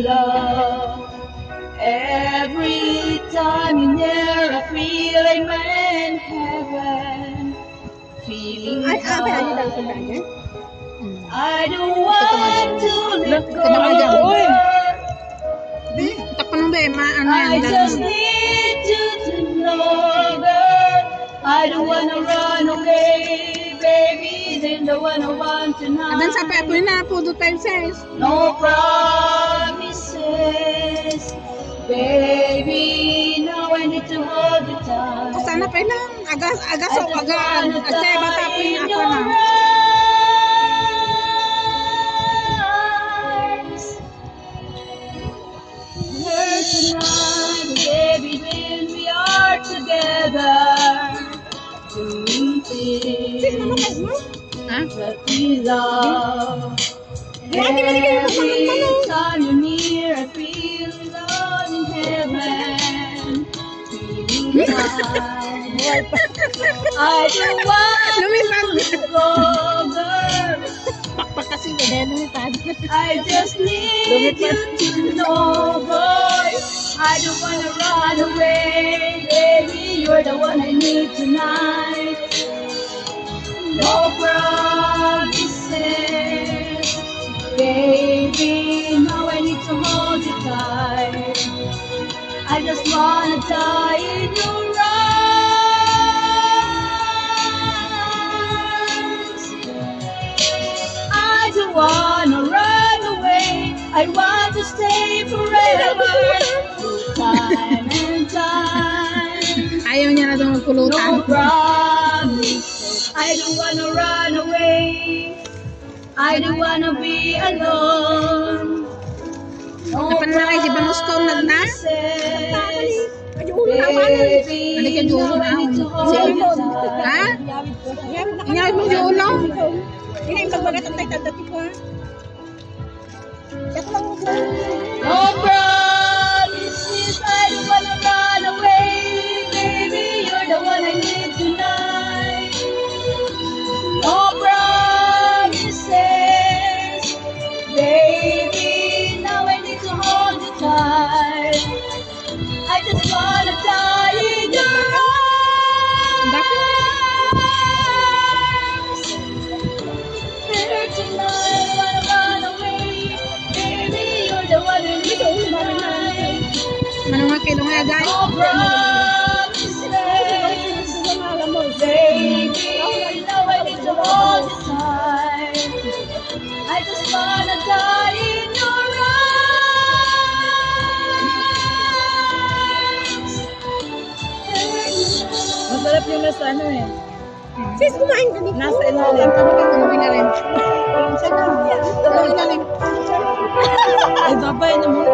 love. Every time you're near, I feel like I'm in heaven. Feeling I don't want to let go. I just need you to know, girl. I don't want to run away, baby. Then the one I want tonight. No promises, baby. Now I need to hold you tight. Sana pa lang. Aga sa wagan. Ate, bata po yung ako na. Tonight, baby, when we are together, doing things that we love. Every time you're near, I feel love in heaven. Feeling high. I don't want to go, girl. I just need you to know, boy. I don't wanna run away, baby. You're the one I need tonight. No promises, baby. Now I need to hold you tight. I just wanna die in your arms. I don't wanna run away. I want to stay forever. Time and time. Ayaw niya na daw magpulutan. No promise. I don't wanna run away. I don't wanna be alone. No promises. Baby, now I need to hold you tight. Ingat mo julong. No promises, I don't wanna run away, baby. You're the one I need tonight. No promises, baby. Now I need to hold you tight. I just wanna die in your arms. Here tonight, I wanna run away, baby. You're the one I need tonight. Manong kilong nga guys. No promises, baby. Now I need to hold you tight. I just wanna die in your arms. Masarap yung nasa ano eh. Sis, kumain ka dito. Nasa ilalim. Kumain na rin. Ay, babay na muna.